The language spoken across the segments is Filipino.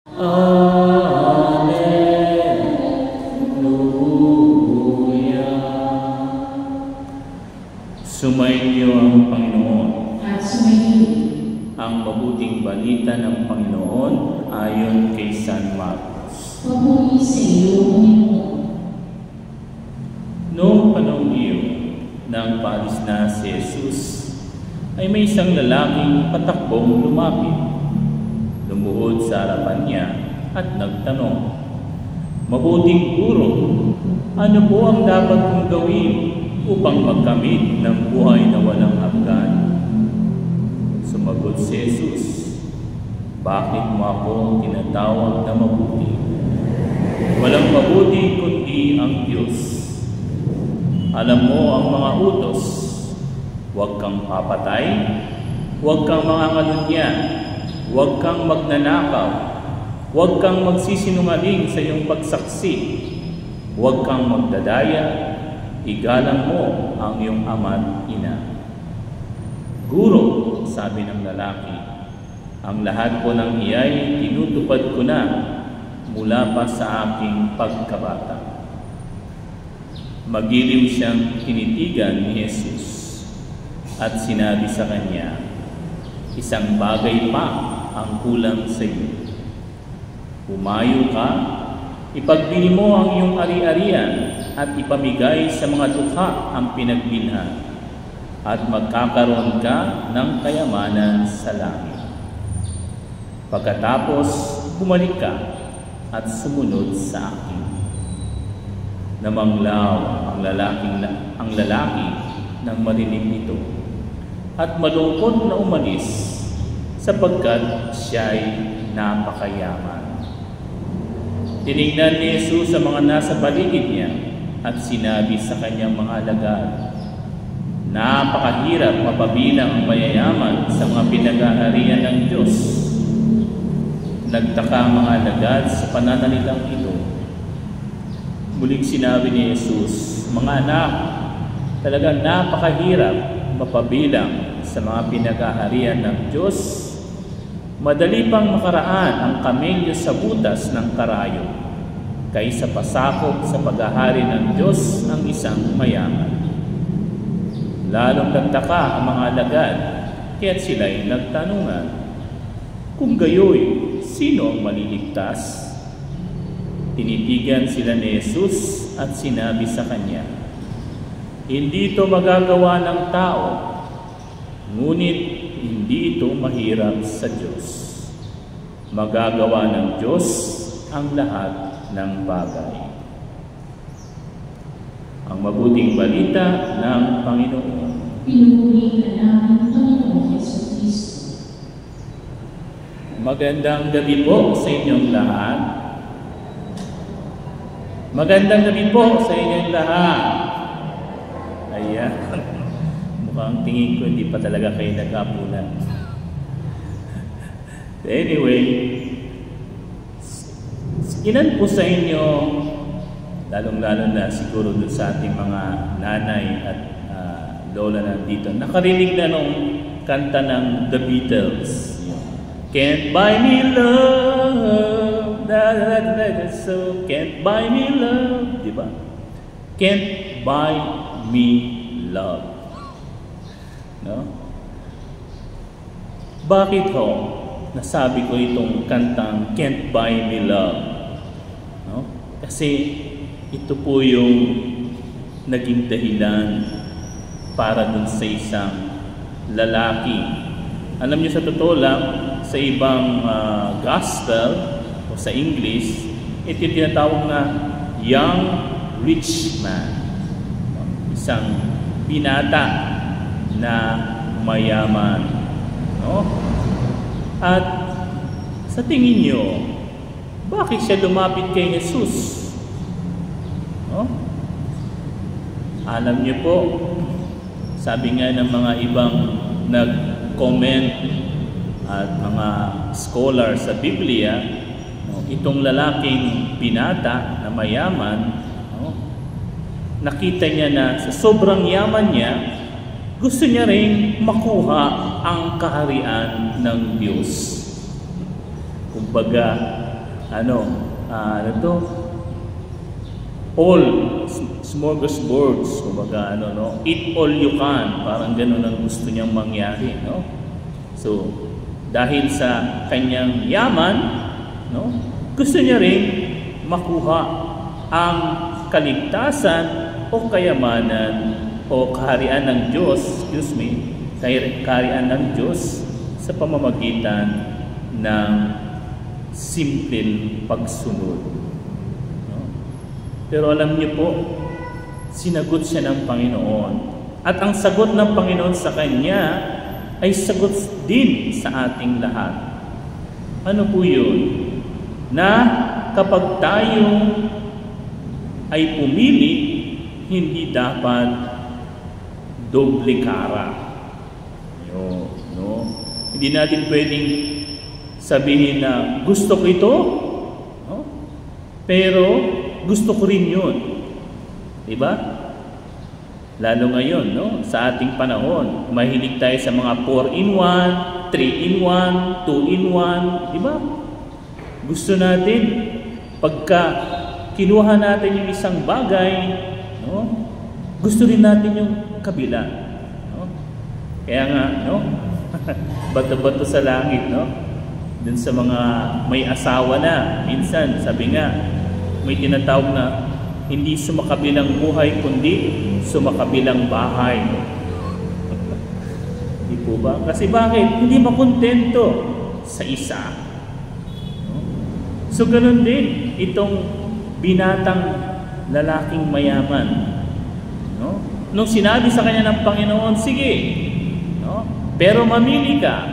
Alleluia. Sumainyo ang Panginoon. At sumainyo Ang mabuting balita ng Panginoon ayon kay San Marcos. papuri sa iyo, Panginoon. Noong panahon iyon, nang paalis na si Jesus, ay may isang lalaking patakbong lumapit. Lumuhod sa harapan niya at nagtanong, "Mabuting guro, ano po ang dapat kong gawin upang magkamit ng buhay na walang hanggan?" Sumagot si Jesus, "Bakit mo ako tinatawag na mabuti? Walang mabuti kundi ang Diyos. Alam mo ang mga utos, huwag kang papatay, huwag kang mangangalunya, huwag kang magnanakaw, huwag kang magsisinungaling sa iyong pagsaksi, huwag kang magdadaya, igalang mo ang iyong ama at ina." "Guro," sabi ng lalaki, "ang lahat po ng iyay tinutupad ko na mula pa sa aking pagkabata." Magiliw siyang tinitigan ni Jesus at sinabi sa kanya, "Isang bagay pa ang kulang sa iyo. Humayo ka, ipagbili mo ang iyong ari-arian at ipamigay sa mga dukha ang pinagbilhan, at magkakaroon ka ng kayamanan sa langit. Pagkatapos, bumalik ka at sumunod sa akin." Namanglaw ang lalaki nang marinig ito, at malungkot na umalis sapagkat siya'y napakayaman. Tinignan ni Jesus sa mga nasa paligid niya at sinabi sa kanyang mga alagad, "Napakahirap mapabilang ang mayayaman sa mga pinag-aarian ng Diyos." Nagtaka ang mga alagad sa pananalitang ito. Muling sinabi ni Jesus, "Mga anak, talagang napakahirap mapabilang sa mga pinag-aarian ng Diyos. Madali pang makaraan ang kamelyo sa butas ng karayo kaysa pasakop sa paghahari ng Diyos ang isang mayaman." Lalong nagtaka ang mga alagad, kaya't sila'y nagtanungan, "Kung gayoy, sino ang maliligtas?" Tinitigan sila ni Jesus at sinabi sa kanya, "Hindi ito magagawa ng tao, ngunit hindi ito mahirap sa Diyos. Magagawa ng Diyos ang lahat ng bagay." Ang mabuting balita ng Panginoon. Pinupuri ka namin, Panginoon Jesucristo. Magandang gabi po sa inyong lahat. Magandang gabi po sa inyong lahat. Ayan. Mukhang tingin ko hindi pa talaga kayo nag-apunan. Anyway, ilan po sa inyo, lalong-lalo na siguro doon sa ating mga nanay at lola nandito, nakarinig na nung kanta ng The Beatles. "Can't buy me love, so can't buy me love," di ba? Can't buy me love. No? Bakit ho nasabi ko itong kantang "Can't buy me love"? No? Kasi ito po yung naging dahilan para dun sa isang lalaki. Alam niyo, sa totoo lang, sa ibang gospel o sa English, ito yung tinatawag na young rich man. Isang binata na mayaman. No? At sa tingin niyo, bakit siya lumapit kay Jesus? No? Alam niyo po, sabi nga ng mga ibang nag-comment at mga scholar sa Biblia, itong lalaking binata na mayaman, nakita niya na sa sobrang yaman niya, gusto niya rin makuha ang kaharian ng Diyos. Kumbaga, ano to? All smorgasbords, kumbaga eat all you can, parang gano'n ang gusto niyang mangyari, no? So, dahil sa kanyang yaman, no, gusto niya rin makuha ang kaligtasan o kayamanan o kaharian ng Diyos, kaharian ng Diyos sa pamamagitan ng simpleng pagsunod. No? Pero alam niyo po, sinagot siya ng Panginoon. At ang sagot ng Panginoon sa kanya ay sagot din sa ating lahat. Ano po yun? Na kapag tayo ay pumili, hindi dapat doble kara. No? Hindi natin pwedeng sabihin na gusto ko ito, no? Pero gusto ko rin yun. Diba? Lalo ngayon, no? Sa ating panahon, mahilig tayo sa mga 4-in-1, 3-in-1, 2-in-1, diba? Gusto natin, pagka kinuha natin yung isang bagay, no? Gusto rin natin yung kabila, no? Kaya nga, no? Bato-bato sa langit, no? Dun sa mga may asawa na, minsan, sabi nga, may tinatawag na hindi sumakabilang buhay, kundi sumakabilang bahay. Hindi po ba? Kasi bakit? Hindi makontento sa isa. No? So, ganun din itong binatang lalaking mayaman. No? Nung sinabi sa kanya ng Panginoon, sige, no? Pero mamili ka,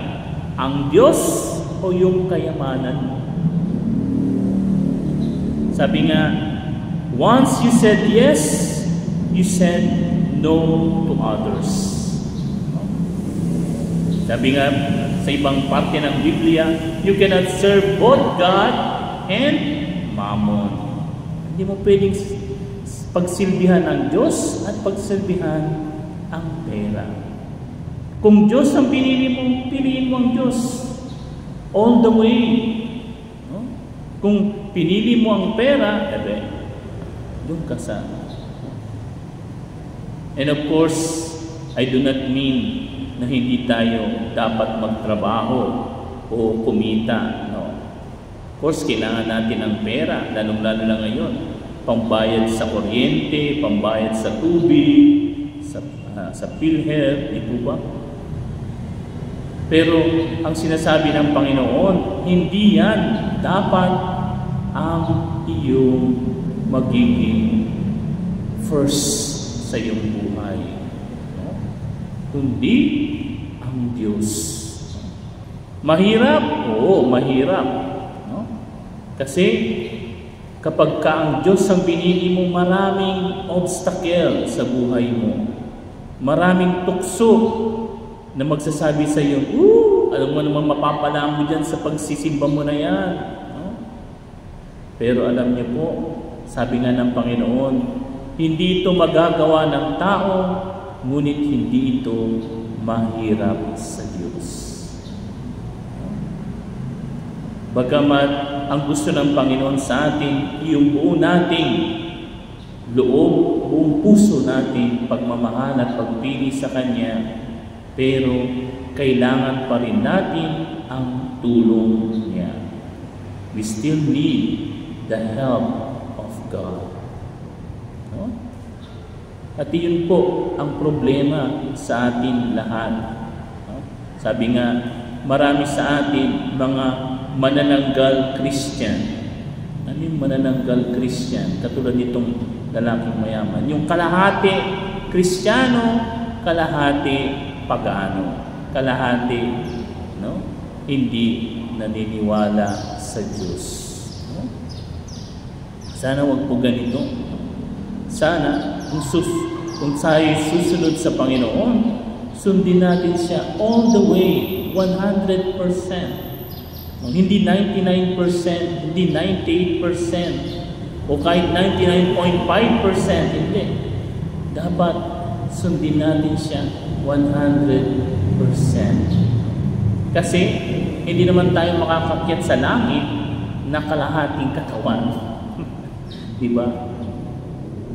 ang Diyos o yung kayamanan mo. Sabi nga, once you said yes, you said no to others. No? Sabi nga sa ibang parte ng Biblia, you cannot serve both God and Mammon. Hindi mo pwedeng pagsilbihan ang Diyos at pagsilbihan ang pera. Kung Diyos ang piliin mo ang Diyos all the way. No? Kung pinili mo ang pera, doon ka sa. And of course, I do not mean na hindi tayo dapat magtrabaho o kumita. No? Of course, kailangan natin ng pera, lalong-lalo na ngayon. Pambayad sa kuryente, pambayad sa tubig, sa PhilHealth, di po ba? Pero ang sinasabi ng Panginoon, hindi yan dapat ang iyong magiging first sa iyong buhay. No? Kundi ang Diyos. Mahirap? Oo, mahirap. No? Kasi kapag ka ang Diyos ang pinili mo, maraming obstacle sa buhay mo. Maraming tukso na magsasabi sa iyo, alam mo naman mapapala mo dyan sa pagsisimba mo na yan. No? Pero alam niyo po, sabi nga ng Panginoon, hindi ito magagawa ng tao, ngunit hindi ito mahirap sa Diyos. Bagamat ang gusto ng Panginoon sa atin, yung buo nating loob, buong puso natin, pagmamahal at pagpili sa Kanya, pero kailangan pa rin natin ang tulong niya. We still need the help of God. No? At yun po ang problema sa atin lahat. No? Sabi nga, marami sa atin mga manananggal Christian. Ano yung manananggal Christian? Katulad nitong lalaking mayaman. Yung kalahati Kristiyano, kalahati pagano, kalahati hindi naniniwala sa Diyos. No? Sana wag po ganito. Sana kung tayo susunod sa Panginoon, sundin natin siya all the way, 100%. Hindi 99%, hindi 98%, o kahit 99.5%, hindi. Dapat sundin natin siya 100%. Kasi hindi naman tayo makakakyat sa langit na kalahating katawan. Diba?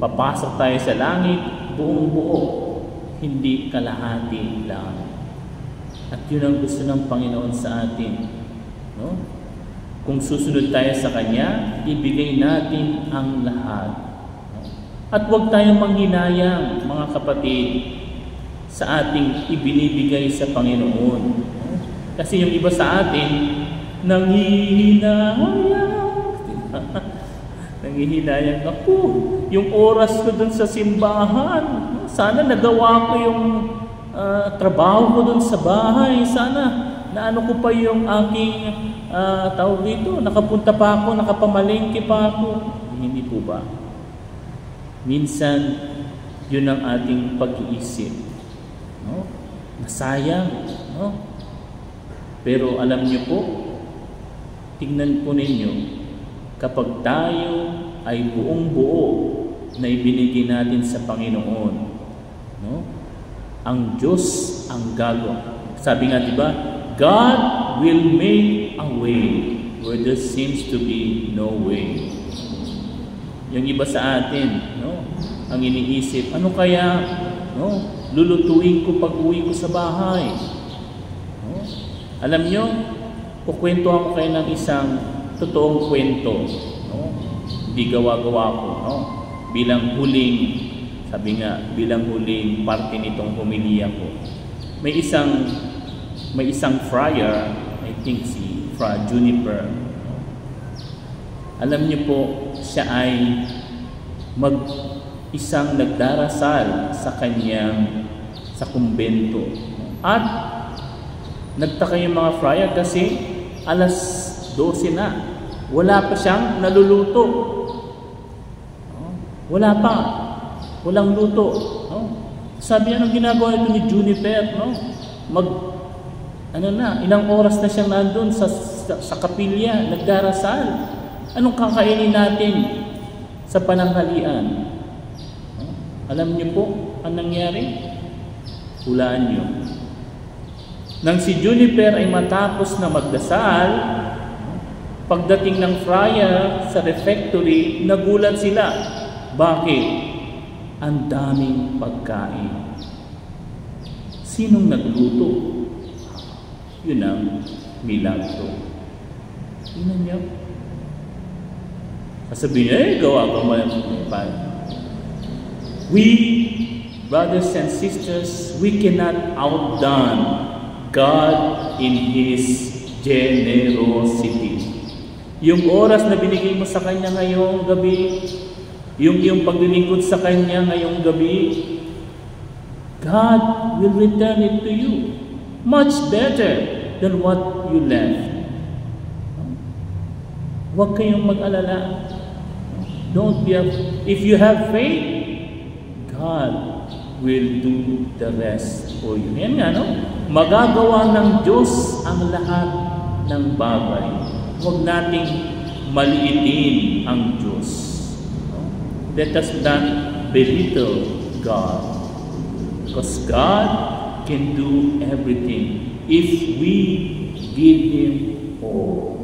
Papasok tayo sa langit, buong buo, hindi kalahati lang. At yun ang gusto ng Panginoon sa atin. No? Kung susunod tayo sa Kanya, ibigay natin ang lahat. At huwag tayong manghinayang, mga kapatid, sa ating ibinibigay sa Panginoon. Kasi yung iba sa atin, nanghihinayang. Nanghihinayang ako. Yung oras ko dun sa simbahan, sana nagawa ko yung trabaho ko dun sa bahay. Sana naano ko pa yung aking tawag dito, nakapunta pa ako, nakapamalengke pa ako. Hindi po ba? Minsan, yun ang ating pag-iisip. No? Nasayang. No? Pero alam niyo po, tingnan po ninyo, kapag tayo ay buong buo na ibinigay natin sa Panginoon, no? Ang Diyos ang gagawa. Sabi nga, diba, God will make a way where there seems to be no way. Yung iba sa atin, no? Ang iniisip, ano kaya, no? Lulutuin ko pag-uwi ko sa bahay. No? Alam nyo, kukwentuhan ko kayo ng isang totoong kwento. No? Hindi gawa-gawa ko. No? Bilang huling, sabi nga, bilang huling parte nitong homilya ko. May isang friar, I think si Fra Juniper. No? Alam niyo po, siya ay isang nagdarasal sa kanyang sa kumbento. At nagtaka yung mga friar kasi alas 12 na. Wala pa siyang naluluto. Wala pa. Walang luto. Sabi, anong ginagawa ito ni Juniper? Ilang oras na siyang nandun sa kapilya, nagdarasal. Anong kakainin natin sa pananghalian? Alam niyo po ang nangyari? Hulaan niyo. Nang si Juniper ay matapos na magdasal, pagdating ng friar sa refectory, nagulat sila. Bakit? Ang daming pagkain. Sinong nagluto? Yun ang milagro. Tingnan niyo. Sasabihin niya, gawa ko mo yung We, brothers and sisters, we cannot outdone God in His generosity. Yung oras na binigay mo sa Kanya ngayong gabi, yung paglilingkod sa Kanya ngayong gabi, God will return it to you much better than what you left. Huwag kayong mag-alala. Don't be afraid. If you have faith, God will do the rest for you. Yan nga, no? Magagawa ng Diyos ang lahat ng bagay. Huwag nating maliitin ang Diyos. No? Let us not belittle God. Because God can do everything if we give Him all.